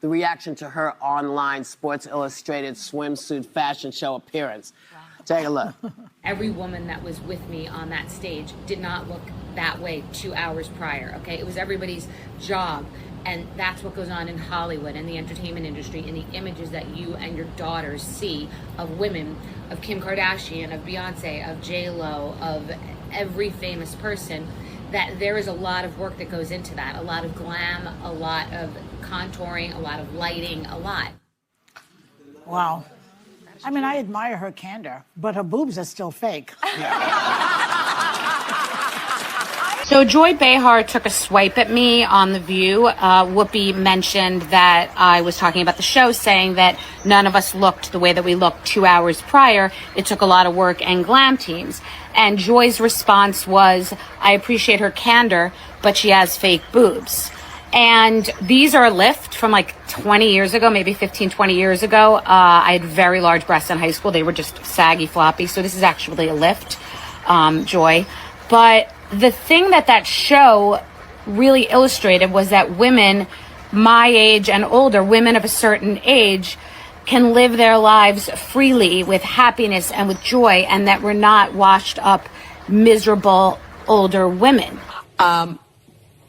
the reaction to her online Sports Illustrated swimsuit fashion show appearance. Wow. Take a look. Every woman that was with me on that stage did not look that way 2 hours prior, okay? It was everybody's job. And that's what goes on in Hollywood and the entertainment industry, and the images that you and your daughters see of women, of Kim Kardashian, of Beyonce, of J-Lo, of every famous person, that there is a lot of work that goes into that. A lot of glam, a lot of contouring, a lot of lighting, a lot. Wow. I mean, I admire her candor, but her boobs are still fake. So Joy Behar took a swipe at me on The View. Whoopi mentioned that I was talking about the show, saying that none of us looked the way that we looked 2 hours prior. It took a lot of work and glam teams. And Joy's response was, I appreciate her candor, but she has fake boobs. And these are a lift from like 20 years ago, maybe 15, 20 years ago. I had very large breasts in high school. They were just saggy, floppy. So this is actually a lift, Joy. But the thing that show really illustrated was that women my age and older, women of a certain age, can live their lives freely with happiness and with joy, and that we're not washed up, miserable older women.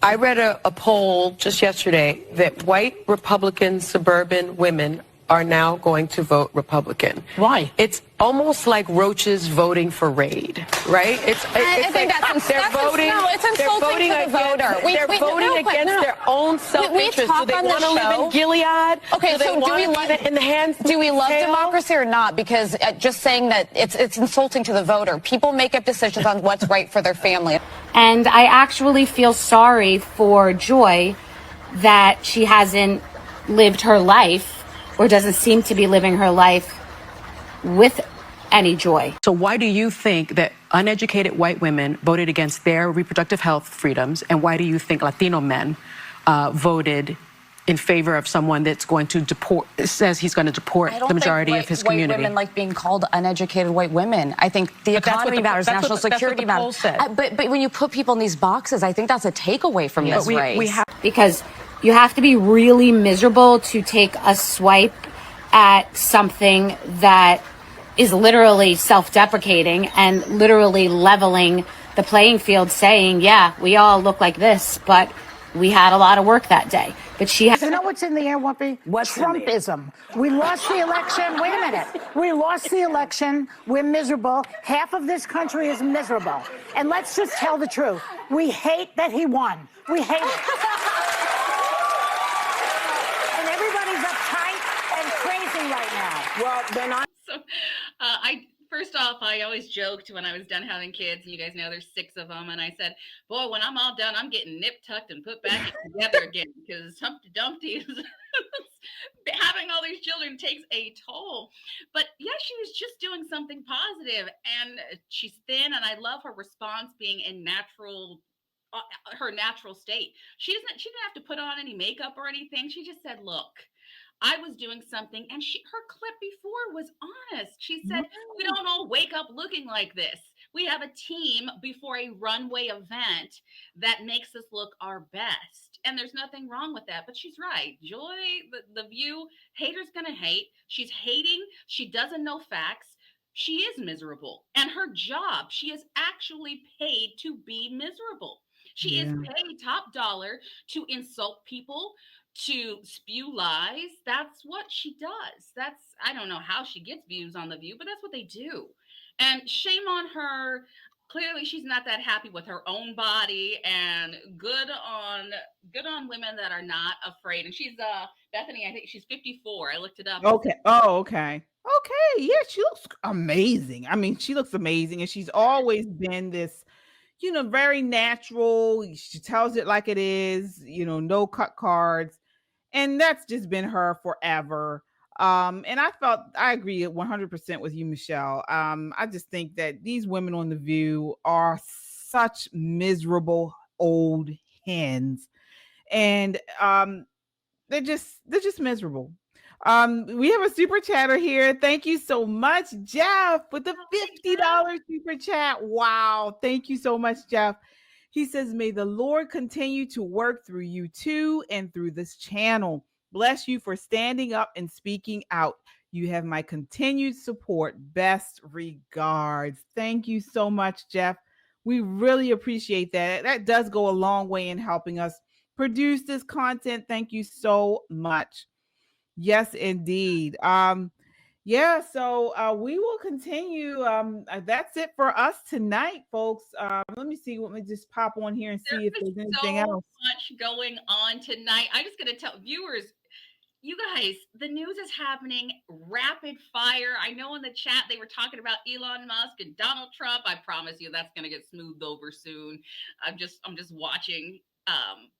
I read a poll just yesterday that white Republican suburban women are now going to vote Republican. Why? It's almost like roaches voting for Raid, right? I think like that's they're voting. No, it's insulting to the voter. They're voting against their own self-interest. Do they want to live in Gilead? Okay, so do we love in the hands? Do we love democracy or not? Because just saying that it's insulting to the voter. People make up decisions on what's right for their family. And I actually feel sorry for Joy that she hasn't lived her life, or doesn't seem to be living her life with any joy. So why do you think that uneducated white women voted against their reproductive health freedoms, and why do you think Latino men voted in favor of someone that's going to deport, says he's going to deport the majority of his community? White women like being called uneducated white women. I think the economy matters, national security matters. But when you put people in these boxes, I think that's a takeaway from this race. Because you have to be really miserable to take a swipe at something that is literally self-deprecating and literally leveling the playing field, saying, yeah, we all look like this, but we had a lot of work that day. But she has... You know what's in the air, Whoopi? What's Trumpism. We lost the election. Wait a minute. We lost the election. We're miserable. Half of this country is miserable. And let's just tell the truth. We hate that he won. We hate it. And everybody's uptight and crazy right now. Well, then First off, I always joked when I was done having kids, and you guys know there's 6 of them, and I said, boy, when I'm all done, I'm getting nip tucked and put back together again, because Humpty Dumpty is having all these children takes a toll. But yeah, she was just doing something positive, and she's thin, and I love her response being in her natural state. She didn't have to put on any makeup or anything. She just said, look, I was doing something, and her clip before was honest. She said, we don't all wake up looking like this. We have a team before a runway event that makes us look our best. And there's nothing wrong with that. But she's right. Joy, the View, haters gonna hate. She's hating. She doesn't know facts. She is miserable. And her job, she is actually paid to be miserable. She is paid top dollar to insult people, to spew lies. That's what she does. I don't know how she gets views on The View, but that's what they do. And shame on her. Clearly she's not that happy with her own body, and good on women that are not afraid. And she's Bethenny, I think she's 54. I looked it up. Okay. Oh, okay. Okay. Yeah, she looks amazing. I mean, she looks amazing, and she's always been this, very natural. She tells it like it is, no cut cards. And that's just been her forever. And I agree 100% with you, Michelle. I just think that these women on The View are such miserable old hens. And they're just miserable. We have a super chatter here. Thank you so much, Jeff, with the $50 super chat. Wow. Thank you so much, Jeff. He says, may the Lord continue to work through you too and through this channel. bless you for standing up and speaking out. You have my continued support. Best regards. Thank you so much, Jeff. We really appreciate that. That does go a long way in helping us produce this content. Thank you so much. Yes, indeed. Yeah, so we will continue. That's it for us tonight, folks. Let me see. Let me just pop on here and see if there's anything so else. much going on tonight. I'm just going to tell viewers, you guys, the news is happening rapid fire. I know in the chat they were talking about Elon Musk and Donald Trump. I promise you that's going to get smoothed over soon. I'm just watching.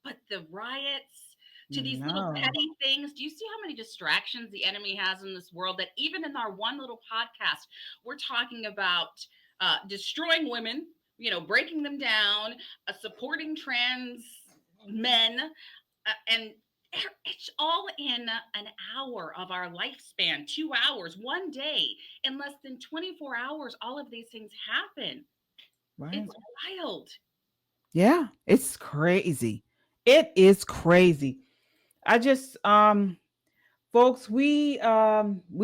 But the riots, to these little petty things. Do you see how many distractions the enemy has in this world, that even in our one little podcast, we're talking about destroying women, breaking them down, supporting trans men, and it's all in an hour of our lifespan, 2 hours, one day. In less than 24 hours, all of these things happen. Right. It's wild. Yeah, it's crazy. It is crazy. I just folks, we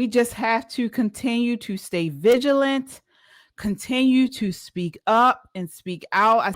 just have to continue to stay vigilant, continue to speak up and speak out.